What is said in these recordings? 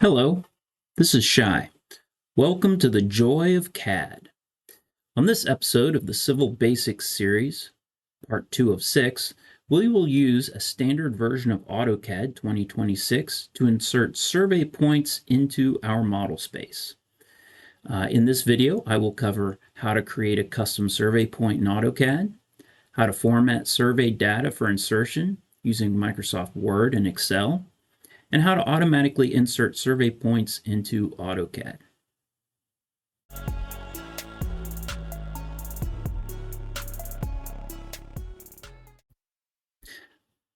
Hello, this is Shai. Welcome to the Joy of CAD. On this episode of the Civil Basics series, part 2 of 6, we will use a standard version of AutoCAD 2026 to insert survey points into our model space. In this video, I will cover how to create a custom survey point in AutoCAD, how to format survey data for insertion using Microsoft Word and Excel, and how to automatically insert survey points into AutoCAD.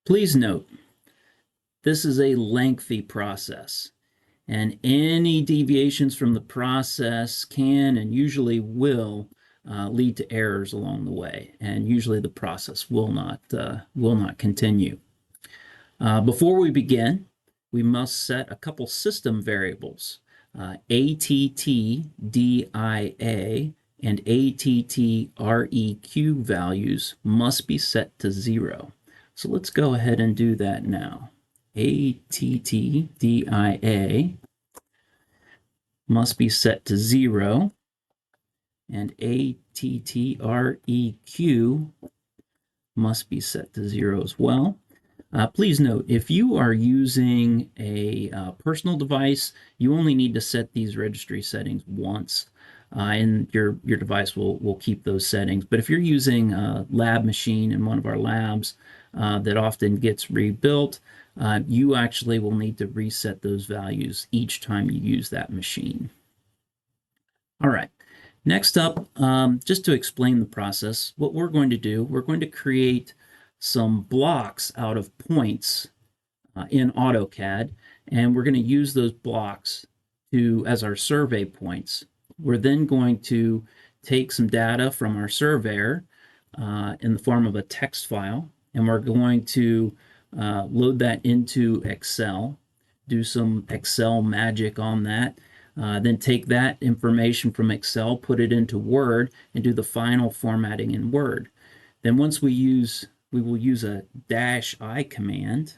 Please note, this is a lengthy process, and any deviations from the process can and usually will lead to errors along the way, and usually the process will not continue. Before we begin, we must set a couple system variables. ATTDIA and ATTREQ values must be set to 0. So let's go ahead and do that now. ATTDIA must be set to 0, and ATTREQ must be set to 0 as well. Please note, if you are using a personal device, you only need to set these registry settings once, and your device will keep those settings. But if you're using a lab machine in one of our labs that often gets rebuilt, you actually will need to reset those values each time you use that machine. All right. Next up, just to explain the process, what we're going to do, we're going to create some blocks out of points in AutoCAD, and we're going to use those blocks as our survey points. We're then going to take some data from our surveyor in the form of a text file, and we're going to load that into Excel, do some Excel magic on that, then take that information from Excel, put it into Word, and do the final formatting in Word. Then once we will use a -I command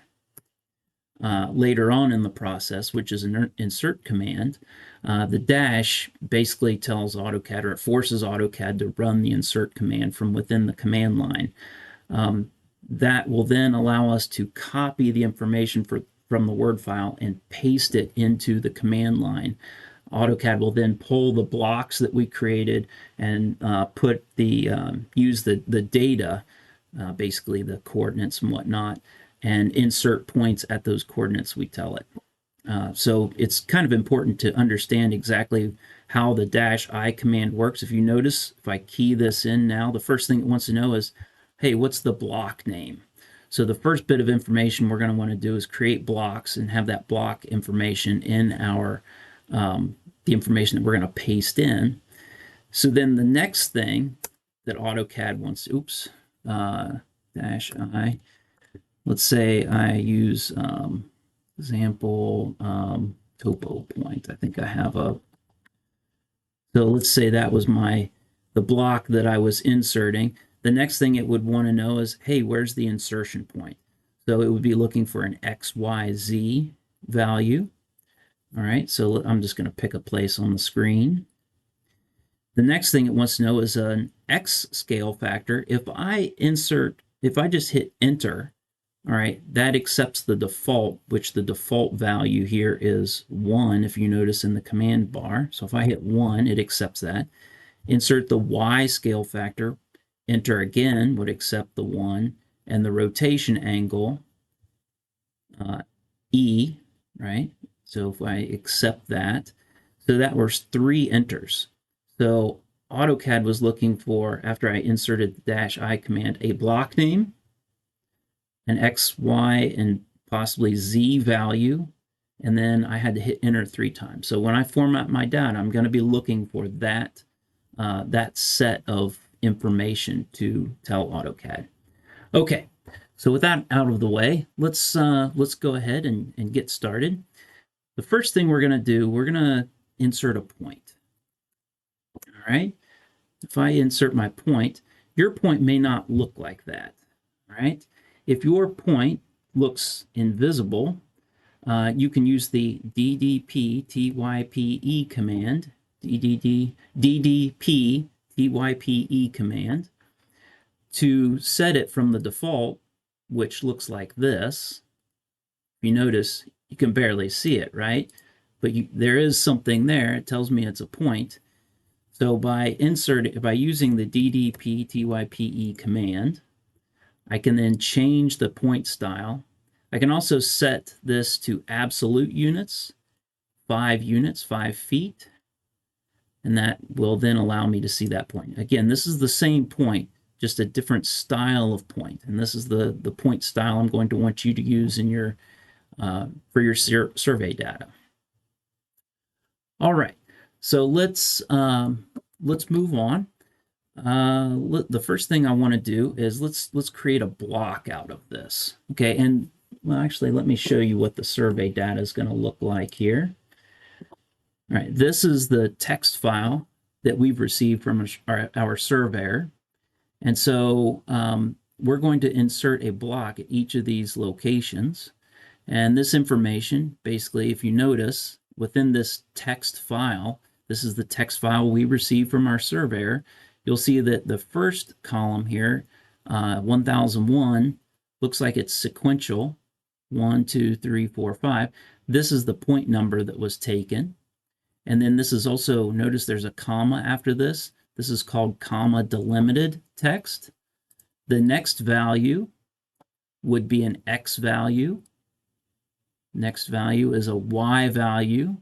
later on in the process, which is an insert command. The dash basically tells AutoCAD, or it forces AutoCAD to run the insert command from within the command line. That will then allow us to copy the information from the Word file and paste it into the command line. AutoCAD will then pull the blocks that we created and use the data, basically the coordinates and whatnot, and insert points at those coordinates we tell it. So it's kind of important to understand exactly how the -I command works. If you notice, if I key this in now, the first thing it wants to know is, hey, what's the block name? So the first bit of information we're going to want to do is create blocks and have that block information in our the information that we're going to paste in. So then the next thing that AutoCAD wants, -I, let's say I use example topo point. I think I have so let's say that was the block that I was inserting. The next thing it would want to know is, hey, where's the insertion point? So it would be looking for an XYZ value. All right, so I'm just going to pick a place on the screen. The next thing it wants to know is an X scale factor. If I just hit enter, all right, that accepts the default, which the default value here is 1, if you notice in the command bar. So if I hit 1, it accepts that. Insert the Y scale factor, enter again would accept the 1, and the rotation angle, E, right? So if I accept that, so that was 3 enters. So AutoCAD was looking for, after I inserted the -I command, a block name, an X, Y, and possibly Z value, and then I had to hit enter 3 times. So when I format my data, I'm going to be looking for that set of information to tell AutoCAD. Okay, so with that out of the way, let's go ahead and get started. The first thing we're going to do, we're going to insert a point. All right, if I insert my point, your point may not look like that. All right, if your point looks invisible, you can use the ddp-type command, ddp-type command to set it from the default, which looks like this. If you notice, you can barely see it, right? But there is something there. It tells me it's a point. So by using the ddp-type command, I can then change the point style. I can also set this to absolute units, 5 units, 5 feet, and that will then allow me to see that point. Again, this is the same point, just a different style of point, and this is the point style I'm going to want you to use in your for your survey data. All right, so let's move on. The first thing I want to do is let's create a block out of this. Okay, and well, actually, let me show you what the survey data is going to look like here. All right, this is the text file that we've received from our surveyor. And so we're going to insert a block at each of these locations. And this information, basically, if you notice, within this text file, this is the text file we received from our surveyor, you'll see that the first column here, 1001, looks like it's sequential, 1, 2, 3, 4, 5. This is the point number that was taken. And then this is also, notice there's a comma after this. This is called comma delimited text. The next value would be an X value. Next value is a Y value.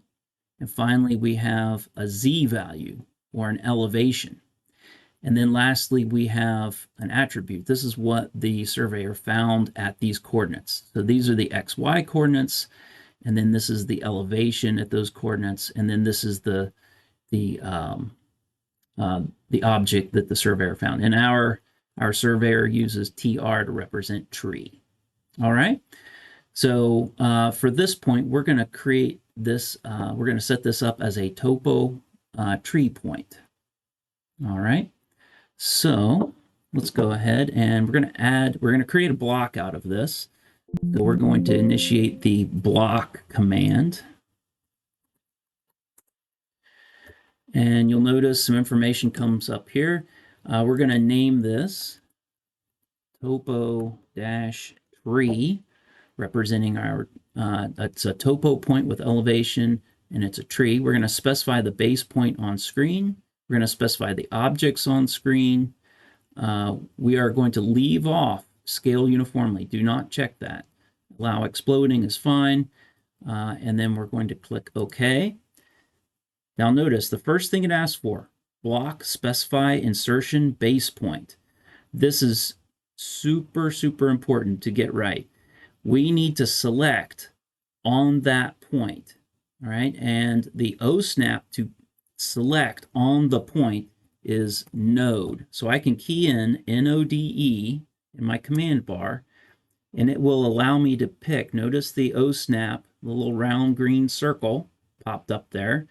And finally, we have a Z value, or an elevation. And then lastly, we have an attribute. This is what the surveyor found at these coordinates. So these are the XY coordinates, and then this is the elevation at those coordinates, and then this is the object that the surveyor found. And our surveyor uses TR to represent tree. All right. So for this point, we're going to create this. We're going to set this up as a topo tree point. All right. So let's go ahead and we're going to create a block out of this. So we're going to initiate the block command. And you'll notice some information comes up here. We're going to name this topo-tree, representing our, it's a topo point with elevation, and it's a tree. We're going to specify the base point on screen. We're going to specify the objects on screen. We are going to leave off scale uniformly. Do not check that. Allow exploding is fine. And then we're going to click OK. Now notice the first thing it asks for, block specify insertion base point. This is super, super important to get right. We need to select on that point, all right? And the OSNAP to select on the point is node. So I can key in NODE in my command bar, and it will allow me to pick. Notice the OSNAP, the little round green circle popped up there.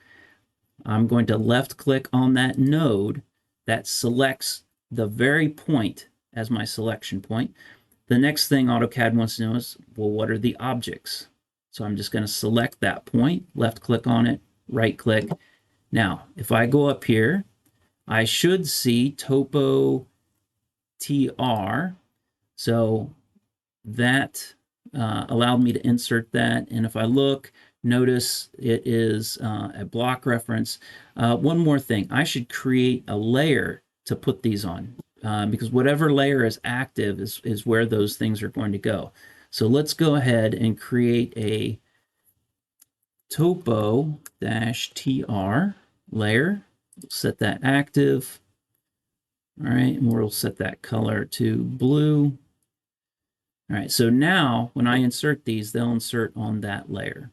I'm going to left click on that node that selects the very point as my selection point. The next thing AutoCAD wants to know is, well, what are the objects? So I'm just going to select that point, left click on it, right click. Now, if I go up here, I should see topo TR. So that allowed me to insert that. And if I look, notice it is a block reference. One more thing, I should create a layer to put these on because whatever layer is active is where those things are going to go. So let's go ahead and create a topo-tr layer. Set that active. All right, and we'll set that color to blue. All right, so now when I insert these, they'll insert on that layer.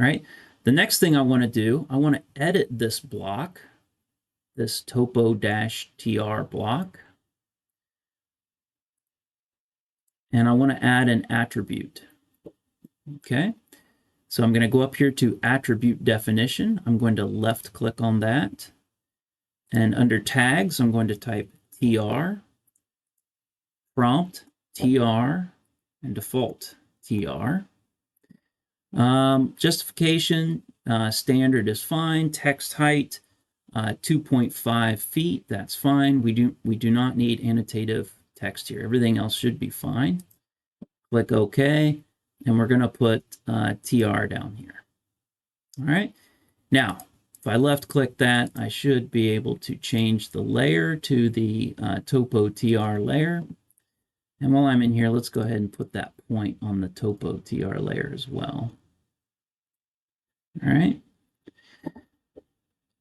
All right, the next thing I want to do, I want to edit this block, this topo-tr block. And I want to add an attribute. Okay, so I'm going to go up here to attribute definition. I'm going to left click on that. And under tags, I'm going to type TR, prompt, TR, and default TR. Justification, standard is fine. Text height, 2.5 feet, that's fine. We do not need annotative text here. Everything else should be fine. Click OK, and we're going to put TR down here. All right. Now, if I left click that, I should be able to change the layer to the Topo TR layer. And while I'm in here, let's go ahead and put that point on the Topo TR layer as well. All right.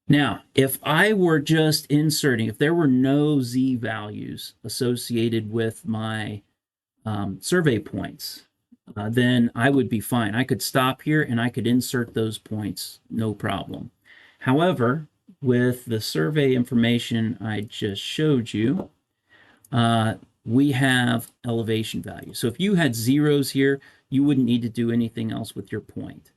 Now, if I were just inserting, if there were no Z values associated with my survey points, then I would be fine. I could stop here and I could insert those points, no problem. However, with the survey information I just showed you, we have elevation values. So if you had zeros here, you wouldn't need to do anything else with your point.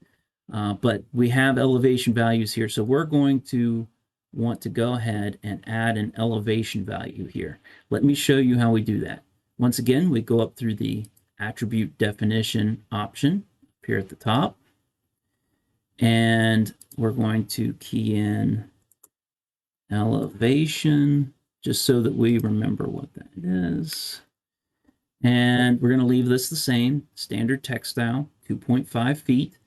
But we have elevation values here, so we're going to want to go ahead and add an elevation value here. Let me show you how we do that. Once again, we go up through the attribute definition option up here at the top, and we're going to key in elevation just so that we remember what that is. And we're going to leave this the same, standard text style, 2.5 feet.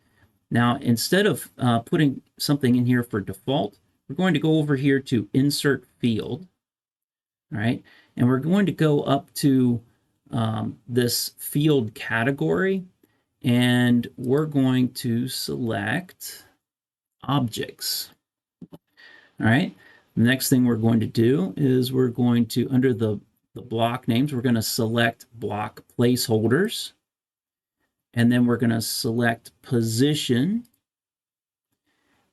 Now, instead of putting something in here for default, we're going to go over here to Insert Field, all right? And we're going to go up to this field category, and we're going to select Objects, all right? The next thing we're going to do is we're going to, under the block names, we're going to select Block Placeholders, and then we're going to select Position,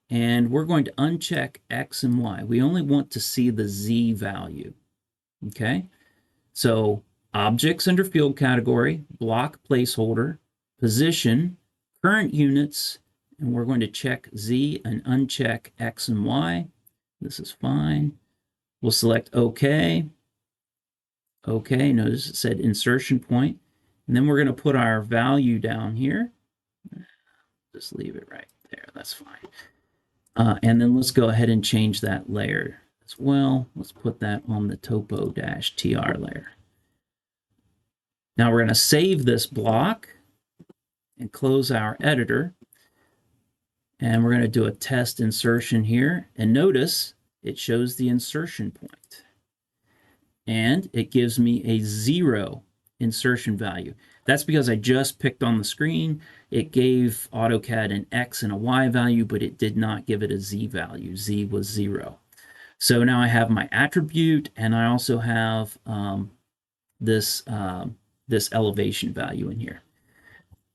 and we're going to uncheck X and Y. We only want to see the Z value, okay? So Objects under Field Category, Block Placeholder, Position, Current Units, and we're going to check Z and uncheck X and Y. This is fine. We'll select OK. OK, notice it said insertion point. And then we're going to put our value down here. Just leave it right there. That's fine. And then let's go ahead and change that layer as well. Let's put that on the topo-tr layer. Now we're going to save this block and close our editor. And we're going to do a test insertion here. And notice it shows the insertion point. And it gives me a 0 insertion value. That's because I just picked on the screen. It gave AutoCAD an X and a Y value, but it did not give it a Z value. Z was 0. So now I have my attribute, and I also have this elevation value in here.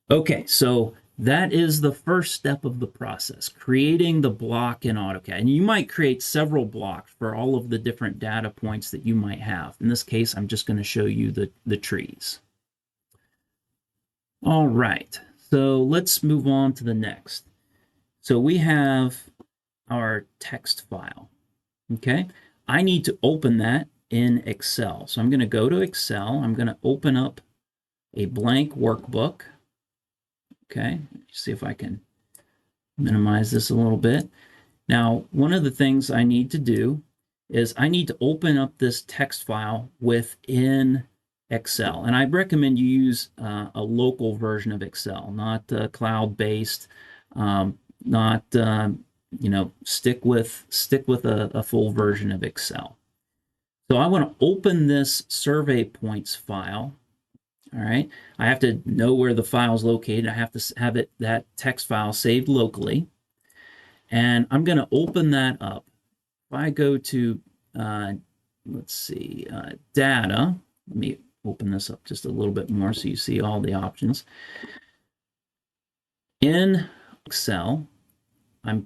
Okay, so that is the first step of the process, creating the block in AutoCAD. And you might create several blocks for all of the different data points that you might have. In this case, I'm just going to show you the trees. All right, so let's move on to the next. So we have our text file, okay? I need to open that in Excel. So I'm going to go to Excel. I'm going to open up a blank workbook. Okay, see if I can minimize this a little bit. Now, one of the things I need to do is I need to open up this text file within Excel. And I recommend you use a local version of Excel, not cloud-based, not, you know, stick with a full version of Excel. So I want to open this survey points file. All right, I have to know where the file is located. I have to have that text file saved locally. And I'm going to open that up. If I go to, let's see, data, let me open this up just a little bit more so you see all the options. In Excel, I'm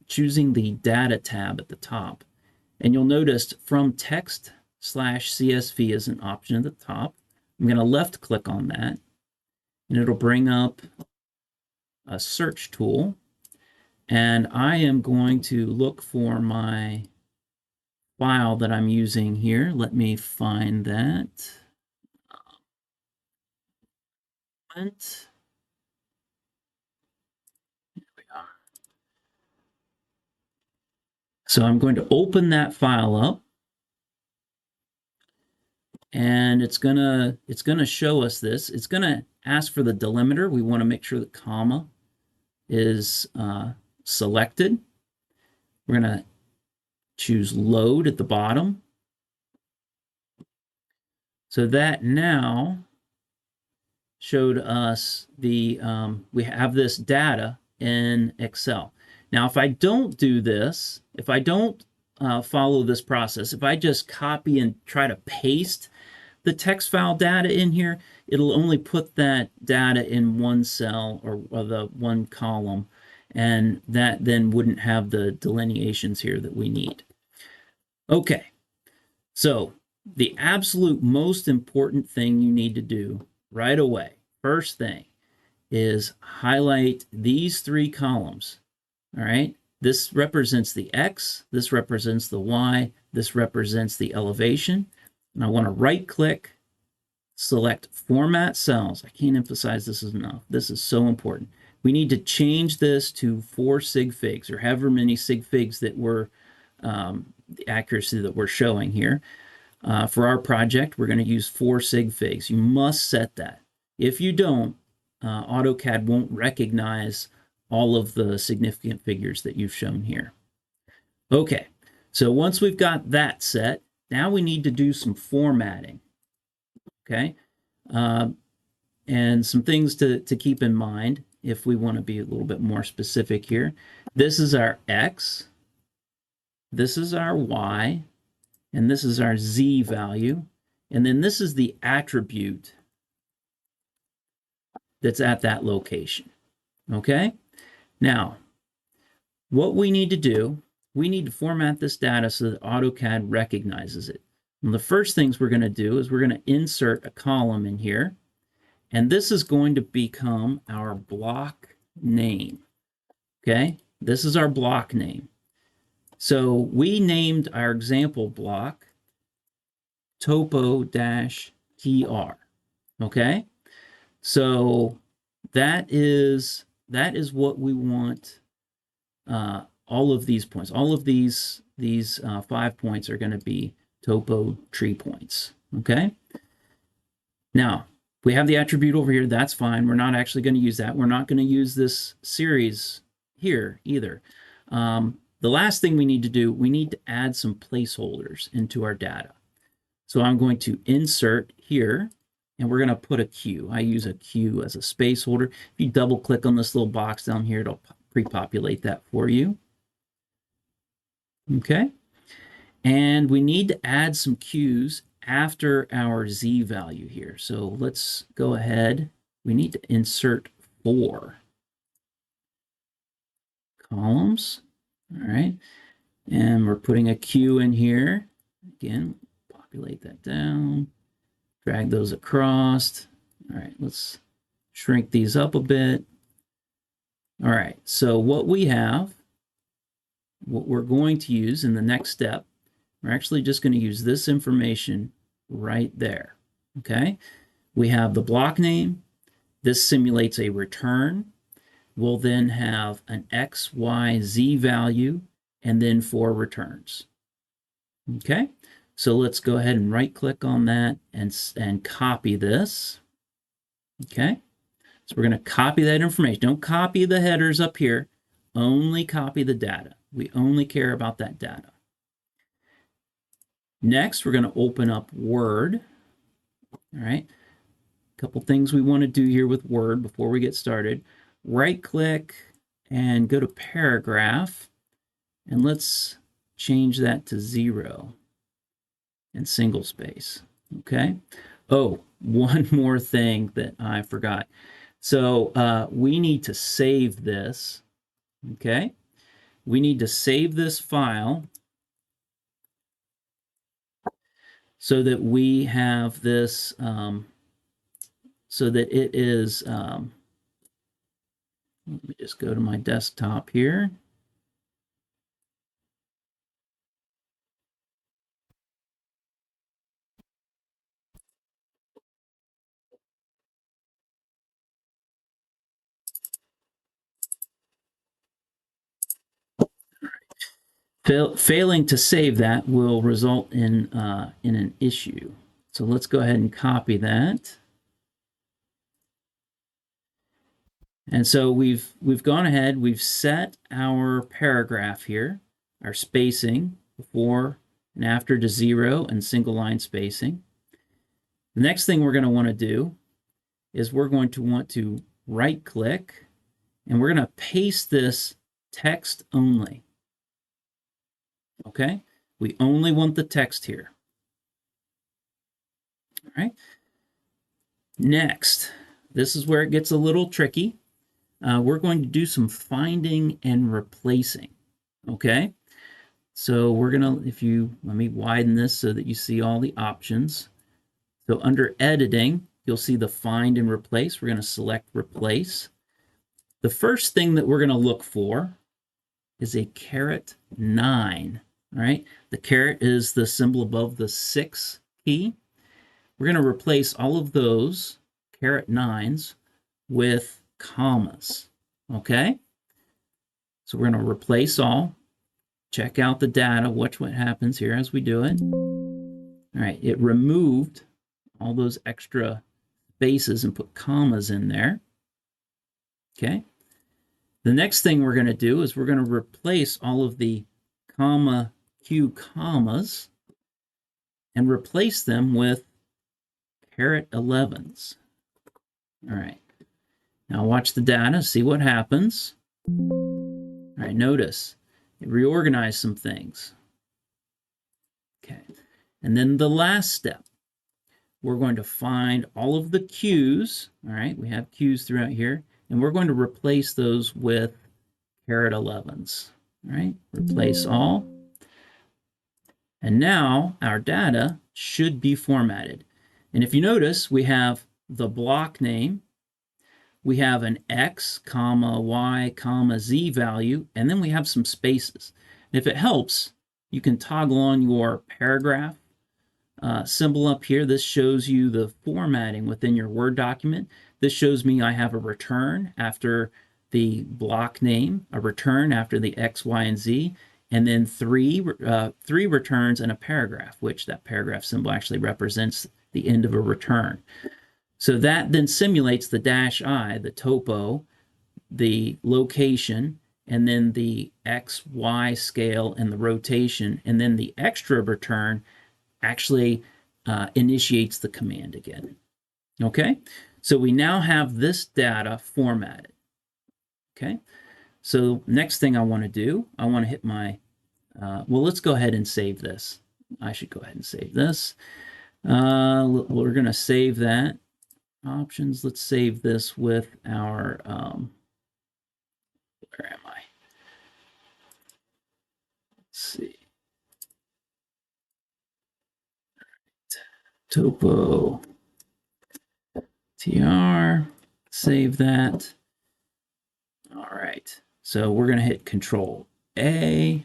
choosing the data tab at the top. And you'll notice from text/CSV is an option at the top. I'm going to left click on that, and it'll bring up a search tool. And I am going to look for my file that I'm using here. Let me find that. So I'm going to open that file up, and it's gonna show us this. It's gonna ask for the delimiter. We want to make sure the comma is selected. We're gonna choose load at the bottom. So that now showed us the, we have this data in Excel. Now, if I don't do this, if I don't follow this process, if I just copy and try to paste the text file data in here, it'll only put that data in one cell or the one column, and that then wouldn't have the delineations here that we need. Okay, so the absolute most important thing you need to do right away, first thing, is highlight these three columns. All right, this represents the X, this represents the Y, this represents the elevation. And I want to right click, select Format Cells. I can't emphasize this enough. This is so important. We need to change this to 4 sig figs, or however many sig figs that we're, the accuracy that we're showing here. For our project, we're going to use 4 sig figs. You must set that. If you don't, AutoCAD won't recognize all of the significant figures that you've shown here. Okay, so once we've got that set, now we need to do some formatting. Okay, and some things to keep in mind if we want to be a little bit more specific here. This is our X, this is our Y, and this is our Z value. And then this is the attribute that's at that location. Okay? Now, what we need to do, we need to format this data so that AutoCAD recognizes it. And the first things we're going to do is we're going to insert a column in here. And this is going to become our block name. Okay? This is our block name. So we named our example block topo-tr. Okay? So that is what we want. All of these points, all of these 5 points are going to be topo tree points. Okay. Now we have the attribute over here. That's fine. We're not actually going to use that. We're not going to use this series here either. The last thing we need to do, we need to add some placeholders into our data. So I'm going to insert here, and we're going to put a Q. I use a Q as a space holder. If you double click on this little box down here, it'll pre-populate that for you. Okay. And we need to add some Qs after our Z value here. So let's go ahead. We need to insert 4 columns. All right. And we're putting a Q in here. Again, populate that down. Drag those across. All right, let's shrink these up a bit. All right, so what we have, what we're going to use in the next step, we're actually just going to use this information right there. Okay, we have the block name. This simulates a return. We'll then have an X, Y, Z value, and then 4 returns. Okay, so let's go ahead and right click on that and copy this. Okay, so we're going to copy that information. Don't copy the headers up here, only copy the data. We only care about that data. Next, we're going to open up Word. All right, a couple things we want to do here with Word before we get started. Right click and go to Paragraph, and let's change that to 0 and single space. Okay. Oh, one more thing that I forgot. So we need to save this. Okay. We need to save this file so that we have this, so that it is, let me just go to my desktop here. Failing to save that will result in an issue. So let's go ahead and copy that. And so we've gone ahead, we've set our paragraph here, our spacing before and after to 0 and single line spacing. The next thing we're going to want to do is we're going to want to right click and we're going to paste this text only. Okay, we only want the text here. All right. Next, this is where it gets a little tricky. We're going to do some finding and replacing. Okay, so we're gonna, let me widen this so that you see all the options. So under editing, you'll see the find and replace. We're going to select replace. The first thing that we're going to look for is a caret 9. All right, the caret is the symbol above the 6 key. We're going to replace all of those caret 9s with commas. Okay, so we're going to replace all. Check out the data, watch what happens here as we do it. All right, it removed all those extra spaces and put commas in there. Okay, the next thing we're going to do is we're going to replace all of the comma Q commas and replace them with caret 11s. All right, now watch the data, see what happens. All right, notice it reorganized some things. Okay, and then the last step, we're going to find all of the Q's. All right, we have Q's throughout here, and we're going to replace those with caret 11s. All right, replace all. And now our data should be formatted. And if you notice, we have the block name, we have an X, comma, Y, comma, Z value, and then we have some spaces. And if it helps, you can toggle on your paragraph symbol up here. This shows you the formatting within your Word document. This shows me I have a return after the block name, a return after the X, Y, and Z, and then three returns and a paragraph, which that paragraph symbol actually represents the end of a return. So that then simulates the -I, the topo, the location, and then the X, Y scale and the rotation, and then the extra return actually initiates the command again. Okay, so we now have this data formatted. Okay, so next thing I want to do, I want to hit my, well, let's go ahead and save this. I should go ahead and save this. We're going to save that. Options, let's save this with our, where am I? Let's see. Topo tr, save that. All right, so we're going to hit Control A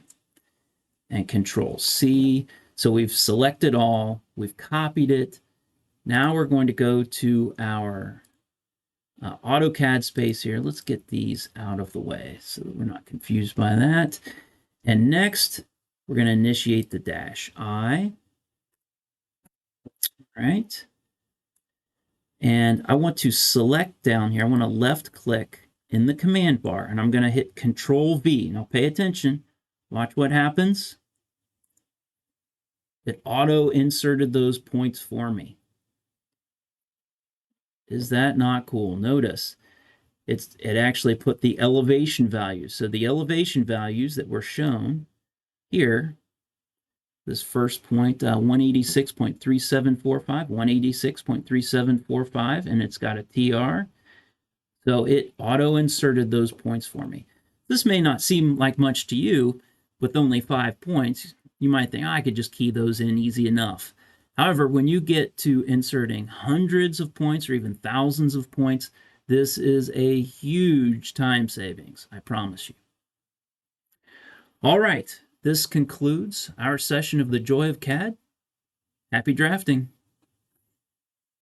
and Control C. So we've selected all, we've copied it. Now we're going to go to our AutoCAD space here. Let's get these out of the way so that we're not confused by that. And next, we're going to initiate the -I. All right. And I want to select down here. I want to left click in the command bar, and I'm going to hit Control V. Now pay attention. Watch what happens. It auto inserted those points for me. Is that not cool? Notice it actually put the elevation values. So the elevation values that were shown here, this first point, 186.3745, 186.3745, and it's got a TR. So it auto-inserted those points for me. This may not seem like much to you. With only 5 points, you might think, oh, I could just key those in easy enough. However, when you get to inserting hundreds of points or even thousands of points, this is a huge time savings, I promise you. All right, this concludes our session of The Joy of CAD. Happy drafting.